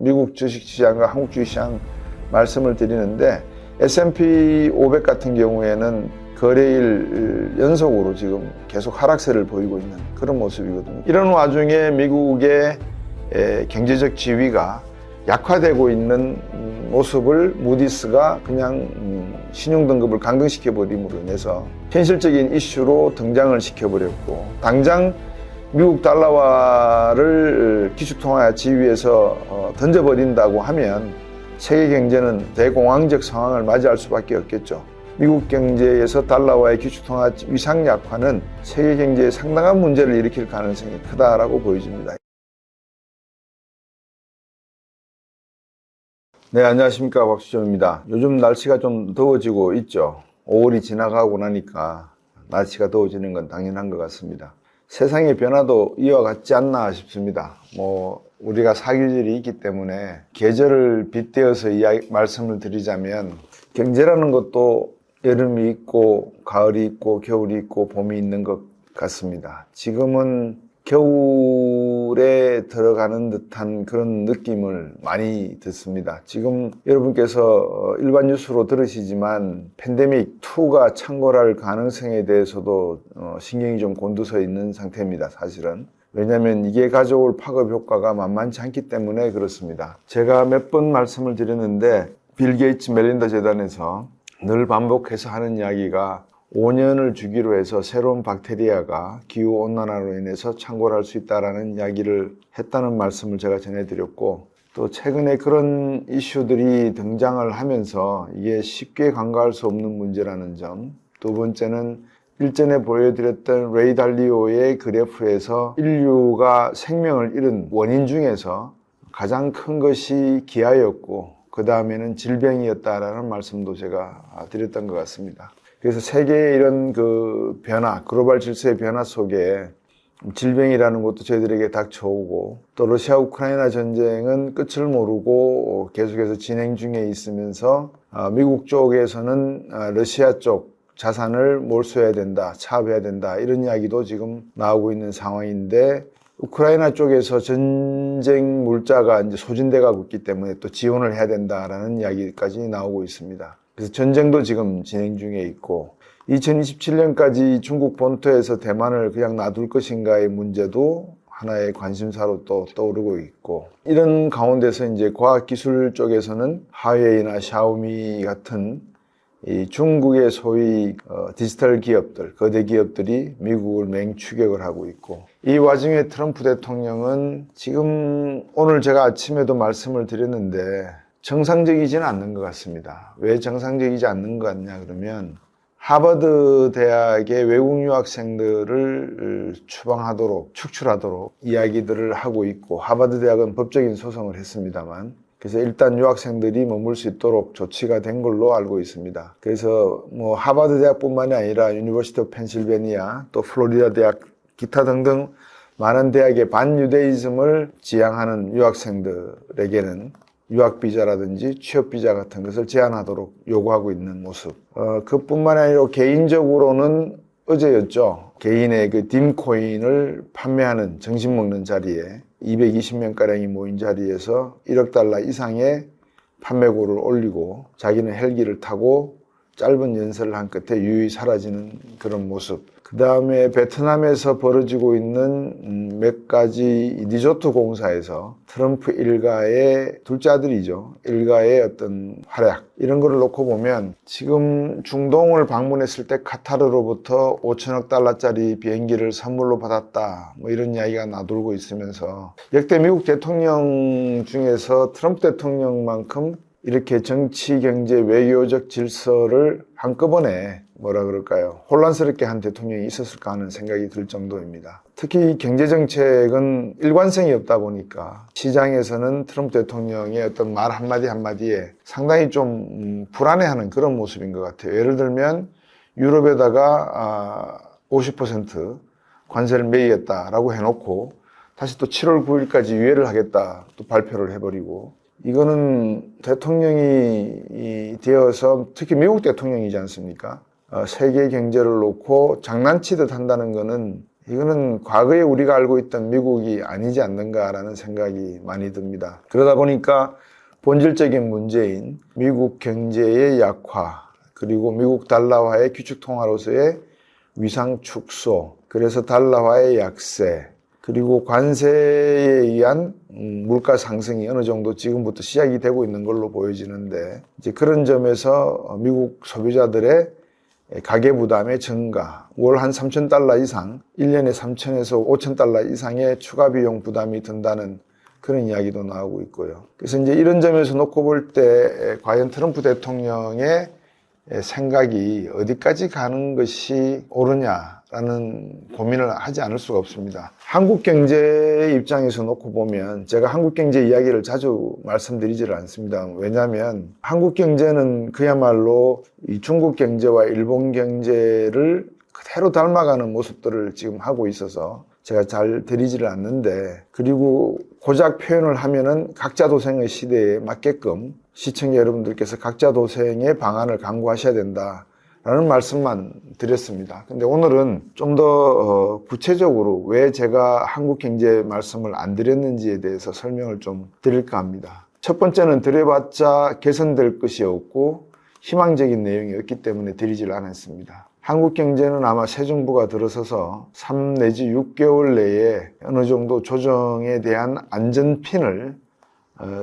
미국 주식시장과 한국 주식시장 말씀을 드리는데 S&P 500 같은 경우에는 거래일 연속으로 지금 계속 하락세를 보이고 있는 그런 모습이거든요. 이런 와중에 미국의 경제적 지위가 약화되고 있는 모습을 무디스가 그냥 신용등급을 강등시켜 버림으로 인해서 현실적인 이슈로 등장을 시켜버렸고, 당장 미국 달러화를 기축통화 지위에서 던져버린다고 하면 세계 경제는 대공황적 상황을 맞이할 수밖에 없겠죠. 미국 경제에서 달러화의 기축통화 위상 약화는 세계 경제에 상당한 문제를 일으킬 가능성이 크다라고 보여집니다. 네, 안녕하십니까, 박수정입니다. 요즘 날씨가 좀 더워지고 있죠. 5월이 지나가고 나니까 날씨가 더워지는 건 당연한 것 같습니다. 세상의 변화도 이와 같지 않나 싶습니다. 우리가 사계절이 있기 때문에 계절을 빗대어서 말씀을 드리자면, 경제라는 것도 여름이 있고 가을이 있고 겨울이 있고 봄이 있는 것 같습니다. 지금은 겨울에 들어가는 듯한 그런 느낌을 많이 듣습니다. 지금 여러분께서 일반 뉴스로 들으시지만 팬데믹2가 창궐할 가능성에 대해서도 신경이 좀 곤두서 있는 상태입니다, 사실은. 왜냐하면 이게 가져올 파급 효과가 만만치 않기 때문에 그렇습니다. 제가 몇 번 말씀을 드렸는데, 빌 게이츠 멜린다 재단에서 늘 반복해서 하는 이야기가 5년을 주기로 해서 새로운 박테리아가 기후온난화로 인해서 창궐할 수 있다는 이야기를 했다는 말씀을 제가 전해드렸고, 또 최근에 그런 이슈들이 등장을 하면서 이게 쉽게 간과할 수 없는 문제라는 점, 두 번째는 일전에 보여드렸던 레이 달리오의 그래프에서 인류가 생명을 잃은 원인 중에서 가장 큰 것이 기아였고 그 다음에는 질병이었다라는 말씀도 제가 드렸던 것 같습니다. 그래서 세계의 이런 그 변화, 글로벌 질서의 변화 속에 질병이라는 것도 저희들에게 닥쳐오고, 또 러시아 우크라이나 전쟁은 끝을 모르고 계속해서 진행 중에 있으면서 미국 쪽에서는 러시아 쪽 자산을 몰수해야 된다, 차압해야 된다, 이런 이야기도 지금 나오고 있는 상황인데, 우크라이나 쪽에서 전쟁 물자가 이제 소진돼 가고 있기 때문에 또 지원을 해야 된다라는 이야기까지 나오고 있습니다. 그래서 전쟁도 지금 진행 중에 있고, 2027년까지 중국 본토에서 대만을 그냥 놔둘 것인가의 문제도 하나의 관심사로 또 떠오르고 있고, 이런 가운데서 이제 과학기술 쪽에서는 화웨이나 샤오미 같은 이 중국의 소위 디지털 기업들, 거대 기업들이 미국을 맹추격을 하고 있고, 이 와중에 트럼프 대통령은 지금 오늘 제가 아침에도 말씀을 드렸는데 정상적이지는 않는 것 같습니다. 왜 정상적이지 않는 것 같냐 그러면, 하버드 대학의 외국 유학생들을 축출하도록 이야기들을 하고 있고, 하버드 대학은 법적인 소송을 했습니다만, 그래서 일단 유학생들이 머물 수 있도록 조치가 된 걸로 알고 있습니다. 그래서 하버드 대학뿐만이 아니라 유니버시티 오브 펜실베니아, 또 플로리다 대학, 기타 등등 많은 대학의 반유대이즘을 지향하는 유학생들에게는 유학비자라든지 취업비자 같은 것을 제한하도록 요구하고 있는 모습. 그뿐만이 아니라 개인적으로는 어제였죠. 개인의 그 딤코인을 판매하는, 정신 먹는 자리에 220명가량이 모인 자리에서 1억 달러 이상의 판매고를 올리고 자기는 헬기를 타고 짧은 연설을 한 끝에 유유히 사라지는 그런 모습. 그 다음에 베트남에서 벌어지고 있는 몇 가지 리조트 공사에서 트럼프 일가의 둘째 아들이죠. 일가의 어떤 활약, 이런 거를 놓고 보면 지금 중동을 방문했을 때 카타르로부터 5천억 달러짜리 비행기를 선물로 받았다, 이런 이야기가 나돌고 있으면서, 역대 미국 대통령 중에서 트럼프 대통령만큼 이렇게 정치, 경제, 외교적 질서를 한꺼번에 혼란스럽게 한 대통령이 있었을까 하는 생각이 들 정도입니다. 특히 경제정책은 일관성이 없다 보니까 시장에서는 트럼프 대통령의 어떤 말 한마디 한마디에 상당히 좀 불안해하는 그런 모습인 것 같아요. 예를 들면 유럽에다가 50% 관세를 매기겠다라고 해놓고 다시 또 7월 9일까지 유예를 하겠다 또 발표를 해버리고, 이거는 대통령이 되어서, 특히 미국 대통령이지 않습니까? 세계 경제를 놓고 장난치듯 한다는 거는 이거는 과거에 우리가 알고 있던 미국이 아니지 않는가라는 생각이 많이 듭니다. 그러다 보니까 본질적인 문제인 미국 경제의 약화, 그리고 미국 달러화의 기축통화로서의 위상 축소, 그래서 달러화의 약세, 그리고 관세에 의한 물가 상승이 어느 정도 지금부터 시작이 되고 있는 걸로 보여지는데, 이제 그런 점에서 미국 소비자들의 가계부담의 증가, 월 한 3,000달러 이상, 1년에 3,000에서 5,000달러 이상의 추가 비용 부담이 든다는 그런 이야기도 나오고 있고요. 그래서 이제 이런 점에서 놓고 볼 때 과연 트럼프 대통령의 생각이 어디까지 가는 것이 옳으냐라는 고민을 하지 않을 수가 없습니다. 한국 경제의 입장에서 놓고 보면 제가 한국 경제 이야기를 자주 말씀드리지를 않습니다. 왜냐하면 한국 경제는 그야말로 이 중국 경제와 일본 경제를 그대로 닮아가는 모습들을 지금 하고 있어서 제가 잘 드리지를 않는데, 그리고 고작 표현을 하면은 각자도생의 시대에 맞게끔 시청자 여러분들께서 각자도생의 방안을 강구하셔야 된다라는 말씀만 드렸습니다. 근데 오늘은 좀 더 구체적으로 왜 제가 한국 경제 말씀을 안 드렸는지에 대해서 설명을 좀 드릴까 합니다. 첫 번째는 드려봤자 개선될 것이 없고 희망적인 내용이 없기 때문에 드리질 않았습니다. 한국 경제는 아마 새 정부가 들어서서 3 내지 6개월 내에 어느 정도 조정에 대한 안전핀을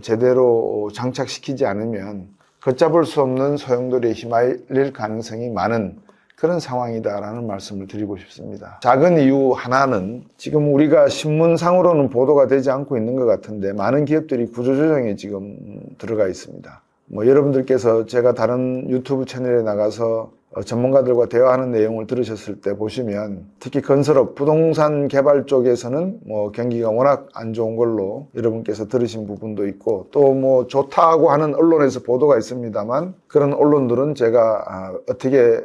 제대로 장착시키지 않으면 걷잡을 수 없는 소용돌이에 휘말릴 가능성이 많은 그런 상황이다라는 말씀을 드리고 싶습니다. 작은 이유 하나는 지금 우리가 신문상으로는 보도가 되지 않고 있는 것 같은데 많은 기업들이 구조조정에 지금 들어가 있습니다. 여러분들께서 제가 다른 유튜브 채널에 나가서 전문가들과 대화하는 내용을 들으셨을 때 보시면 특히 건설업, 부동산 개발 쪽에서는 경기가 워낙 안 좋은 걸로 여러분께서 들으신 부분도 있고, 또 좋다고 하는 언론에서 보도가 있습니다만 그런 언론들은 제가 어떻게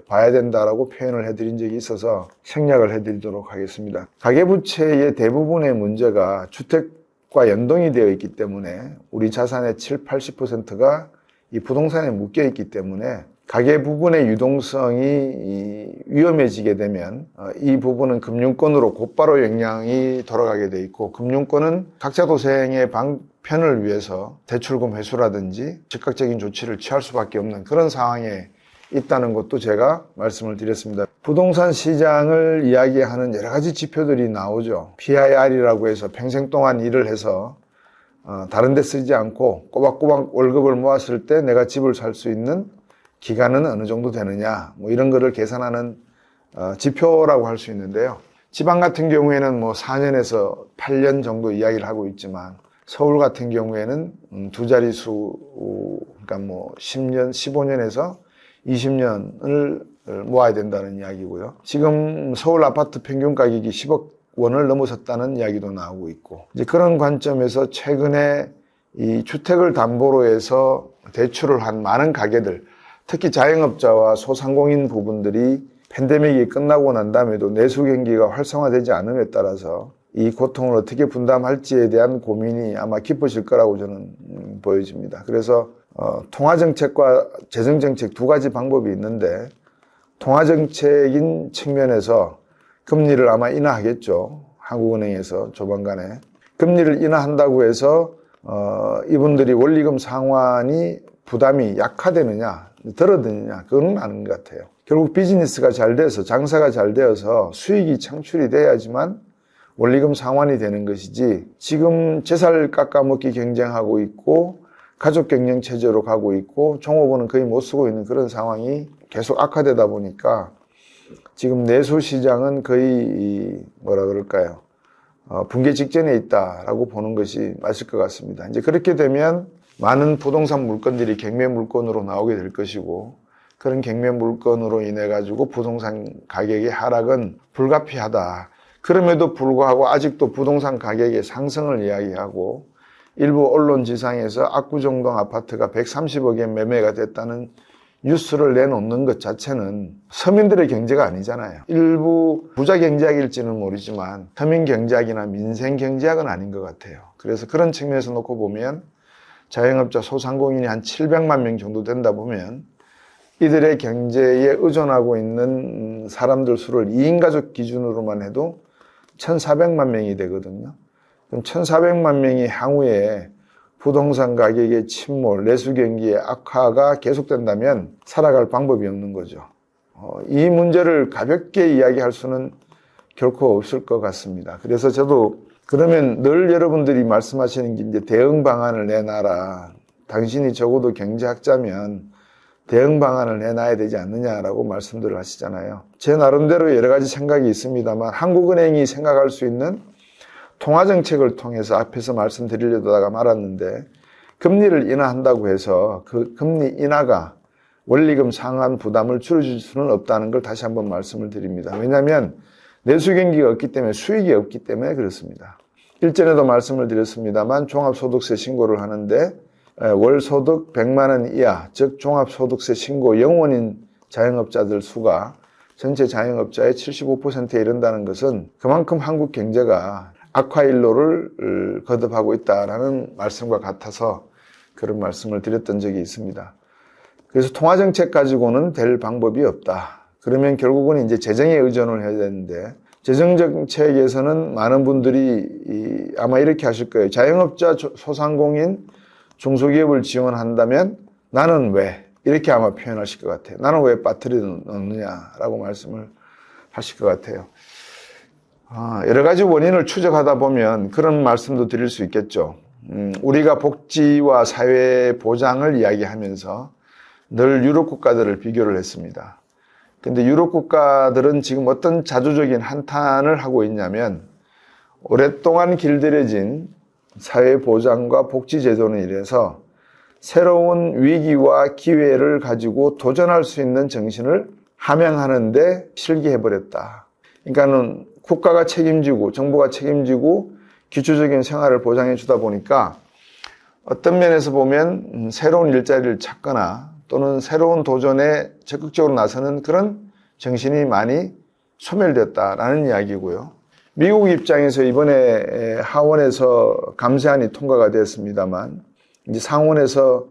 봐야 된다라고 표현을 해드린 적이 있어서 생략을 해드리도록 하겠습니다. 가계부채의 대부분의 문제가 주택과 연동이 되어 있기 때문에 우리 자산의 70-80%가 이 부동산에 묶여 있기 때문에 가계 부분의 유동성이 위험해지게 되면 이 부분은 금융권으로 곧바로 영향이 돌아가게 돼 있고, 금융권은 각자 도생의 방편을 위해서 대출금 회수라든지 즉각적인 조치를 취할 수밖에 없는 그런 상황에 있다는 것도 제가 말씀을 드렸습니다. 부동산 시장을 이야기하는 여러 가지 지표들이 나오죠. PIR이라고 해서 평생 동안 일을 해서 다른 데 쓰지 않고 꼬박꼬박 월급을 모았을 때 내가 집을 살 수 있는 기간은 어느 정도 되느냐, 이런 거를 계산하는 지표라고 할 수 있는데요. 지방 같은 경우에는 4년에서 8년 정도 이야기를 하고 있지만 서울 같은 경우에는 두 자릿수, 그러니까 10년, 15년에서 20년을 모아야 된다는 이야기고요. 지금 서울 아파트 평균 가격이 10억 원을 넘어섰다는 이야기도 나오고 있고, 이제 그런 관점에서 최근에 이 주택을 담보로 해서 대출을 한 많은 가게들, 특히 자영업자와 소상공인 부분들이 팬데믹이 끝나고 난 다음에도 내수 경기가 활성화되지 않음에 따라서 이 고통을 어떻게 분담할지에 대한 고민이 아마 깊어질 거라고 저는 보여집니다. 그래서 통화정책과 재정정책 두 가지 방법이 있는데, 통화정책인 측면에서 금리를 아마 인하하겠죠. 한국은행에서 조만간에 금리를 인하한다고 해서 이분들이 원리금 상환이 부담이 약화되느냐 들어드느냐, 그건 아닌 것 같아요. 결국 비즈니스가 잘 돼서, 장사가 잘 되어서 수익이 창출이 돼야지만 원리금 상환이 되는 것이지, 지금 제살 깎아먹기 경쟁하고 있고 가족 경영 체제로 가고 있고 종업원은 거의 못 쓰고 있는 그런 상황이 계속 악화되다 보니까 지금 내수 시장은 거의 붕괴 직전에 있다라고 보는 것이 맞을 것 같습니다. 이제 그렇게 되면 많은 부동산 물건들이 경매 물건으로 나오게 될 것이고, 그런 경매 물건으로 인해 가지고 부동산 가격의 하락은 불가피하다. 그럼에도 불구하고 아직도 부동산 가격의 상승을 이야기하고, 일부 언론 지상에서 압구정동 아파트가 130억에 매매가 됐다는 뉴스를 내놓는 것 자체는 서민들의 경제가 아니잖아요. 일부 부자 경제학일지는 모르지만 서민 경제학이나 민생 경제학은 아닌 것 같아요. 그래서 그런 측면에서 놓고 보면 자영업자 소상공인이 한 700만 명 정도 된다 보면 이들의 경제에 의존하고 있는 사람들 수를 2인 가족 기준으로만 해도 1,400만 명이 되거든요. 그럼 1,400만 명이 향후에 부동산 가격의 침몰, 내수 경기의 악화가 계속된다면 살아갈 방법이 없는 거죠. 이 문제를 가볍게 이야기할 수는 결코 없을 것 같습니다. 그래서 저도 그러면 늘 여러분들이 말씀하시는 게 이제 대응 방안을 내놔라. 당신이 적어도 경제학자면 대응 방안을 내놔야 되지 않느냐라고 말씀들을 하시잖아요. 제 나름대로 여러 가지 생각이 있습니다만 한국은행이 생각할 수 있는 통화정책을 통해서 앞에서 말씀드리려다가 말았는데 금리를 인하한다고 해서 그 금리 인하가 원리금 상환 부담을 줄여줄 수는 없다는 걸 다시 한번 말씀을 드립니다. 왜냐하면 내수 경기가 없기 때문에 수익이 없기 때문에 그렇습니다. 일전에도 말씀을 드렸습니다만 종합소득세 신고를 하는데 월 소득 100만 원 이하, 즉 종합소득세 신고 영원인 자영업자들 수가 전체 자영업자의 75%에 이른다는 것은 그만큼 한국 경제가 악화일로를 거듭하고 있다라는 말씀과 같아서 그런 말씀을 드렸던 적이 있습니다. 그래서 통화정책 가지고는 될 방법이 없다. 그러면 결국은 이제 재정에 의존을 해야 되는데 재정정책에서는 많은 분들이 아마 이렇게 하실 거예요. 자영업자, 소상공인, 중소기업을 지원한다면 나는 왜? 이렇게 아마 표현하실 것 같아요. 나는 왜 빠뜨려 넣느냐라고 말씀을 하실 것 같아요. 여러 가지 원인을 추적하다 보면 그런 말씀도 드릴 수 있겠죠. 우리가 복지와 사회 보장을 이야기하면서 늘 유럽 국가들을 비교를 했습니다. 근데 유럽 국가들은 지금 어떤 자주적인 한탄을 하고 있냐면 오랫동안 길들여진 사회 보장과 복지 제도는 이래서 새로운 위기와 기회를 가지고 도전할 수 있는 정신을 함양하는데 실기해버렸다. 그러니까는 국가가 책임지고 정부가 책임지고 기초적인 생활을 보장해 주다 보니까 어떤 면에서 보면 새로운 일자리를 찾거나 또는 새로운 도전에 적극적으로 나서는 그런 정신이 많이 소멸됐다라는 이야기고요. 미국 입장에서 이번에 하원에서 감세안이 통과가 됐습니다만 이제 상원에서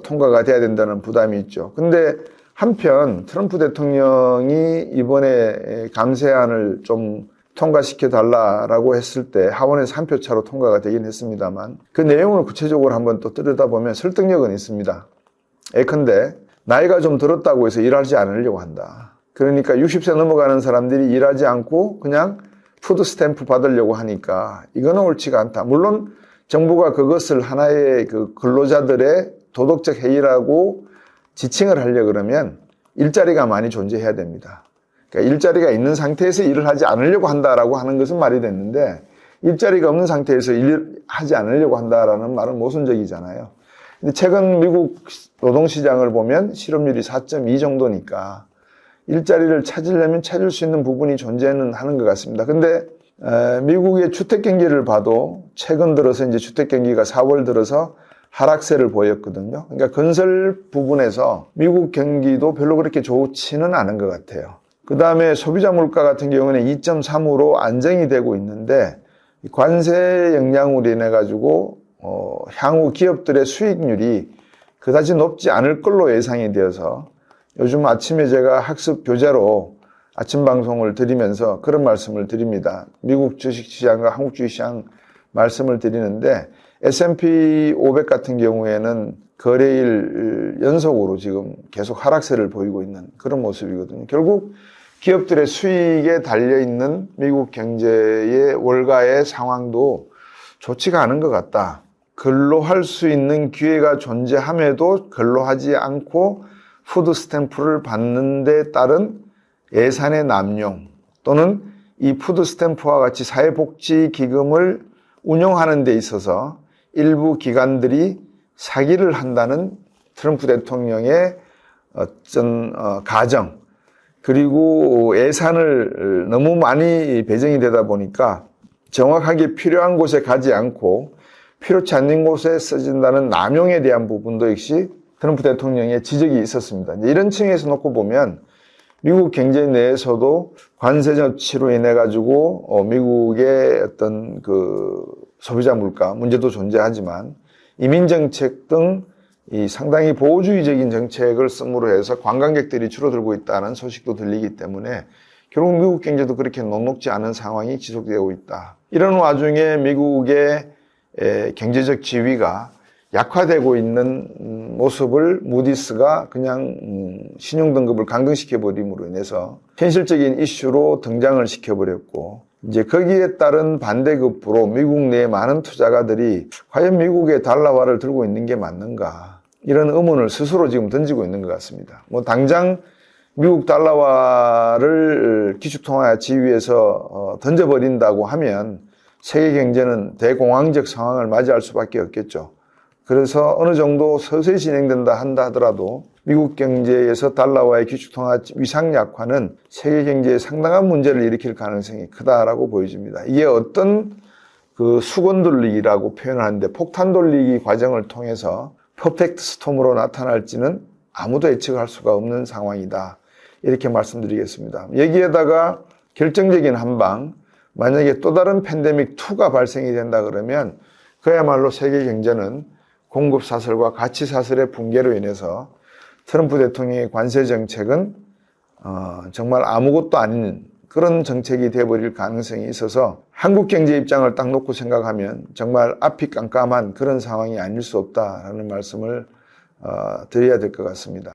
통과가 돼야 된다는 부담이 있죠. 근데 한편 트럼프 대통령이 이번에 감세안을 좀 통과시켜 달라라고 했을 때 하원에서 한 표 차로 통과가 되긴 했습니다만 그 내용을 구체적으로 한번 또 들여다보면 설득력은 있습니다. 예컨대 나이가 좀 들었다고 해서 일하지 않으려고 한다. 그러니까 60세 넘어가는 사람들이 일하지 않고 그냥 푸드 스탬프 받으려고 하니까 이거는 옳지가 않다. 물론 정부가 그것을 하나의 그 근로자들의 도덕적 해이라고 지칭을 하려고 그러면 일자리가 많이 존재해야 됩니다. 그러니까 일자리가 있는 상태에서 일을 하지 않으려고 한다라고 하는 것은 말이 됐는데 일자리가 없는 상태에서 일을 하지 않으려고 한다라는 말은 모순적이잖아요. 근데 최근 미국 노동시장을 보면 실업률이 4.2 정도니까 일자리를 찾으려면 찾을 수 있는 부분이 존재는 하는 것 같습니다. 근데 미국의 주택 경기를 봐도 최근 들어서 이제 주택 경기가 4월 들어서 하락세를 보였거든요. 그러니까 건설 부분에서 미국 경기도 별로 그렇게 좋지는 않은 것 같아요. 그 다음에 소비자 물가 같은 경우는 2.3으로 안정이 되고 있는데 관세 영향으로 인해 가지고 향후 기업들의 수익률이 그다지 높지 않을 걸로 예상이 되어서 요즘 아침에 제가 학습 교재로 아침 방송을 드리면서 그런 말씀을 드립니다. 미국 주식시장과 한국 주식시장 말씀을 드리는데 S&P 500 같은 경우에는 거래일 연속으로 지금 계속 하락세를 보이고 있는 그런 모습이거든요. 결국 기업들의 수익에 달려있는 미국 경제의 월가의 상황도 좋지가 않은 것 같다. 근로할 수 있는 기회가 존재함에도 근로하지 않고 푸드 스탬프를 받는 데 따른 예산의 남용 또는 이 푸드 스탬프와 같이 사회복지기금을 운영하는 데 있어서 일부 기관들이 사기를 한다는 트럼프 대통령의 어떤 가정 그리고 예산을 너무 많이 배정이 되다 보니까 정확하게 필요한 곳에 가지 않고 필요치 않는 곳에 써진다는 남용에 대한 부분도 역시 트럼프 대통령의 지적이 있었습니다. 이런 층에서 놓고 보면 미국 경제 내에서도 관세 조치로 인해 가지고 미국의 어떤 그 소비자 물가 문제도 존재하지만 이민 정책 등 이 상당히 보호주의적인 정책을 쓰므로 해서 관광객들이 줄어들고 있다는 소식도 들리기 때문에 결국 미국 경제도 그렇게 녹록지 않은 상황이 지속되고 있다. 이런 와중에 미국의 경제적 지위가 약화되고 있는 모습을 무디스가 그냥 신용등급을 강등시켜 버림으로 인해서 현실적인 이슈로 등장을 시켜버렸고, 이제 거기에 따른 반대급부로 미국 내 많은 투자가들이 과연 미국의 달러화를 들고 있는 게 맞는가, 이런 의문을 스스로 지금 던지고 있는 것 같습니다. 뭐 당장 미국 달러화를 기축통화 지위에서 던져버린다고 하면 세계 경제는 대공황적 상황을 맞이할 수밖에 없겠죠. 그래서 어느 정도 서서히 진행된다 한다 하더라도 미국 경제에서 달러와의 기축통화 위상 약화는 세계 경제에 상당한 문제를 일으킬 가능성이 크다라고 보여집니다. 이게 어떤 그 수건 돌리기라고 표현하는데 폭탄 돌리기 과정을 통해서 퍼펙트 스톰으로 나타날지는 아무도 예측할 수가 없는 상황이다, 이렇게 말씀드리겠습니다. 여기에다가 결정적인 한방, 만약에 또 다른 팬데믹2가 발생이 된다 그러면 그야말로 세계 경제는 공급 사슬과 가치 사슬의 붕괴로 인해서 트럼프 대통령의 관세 정책은 정말 아무것도 아닌 그런 정책이 되어버릴 가능성이 있어서 한국 경제 입장을 딱 놓고 생각하면 정말 앞이 깜깜한 그런 상황이 아닐 수 없다라는 말씀을 드려야 될 것 같습니다.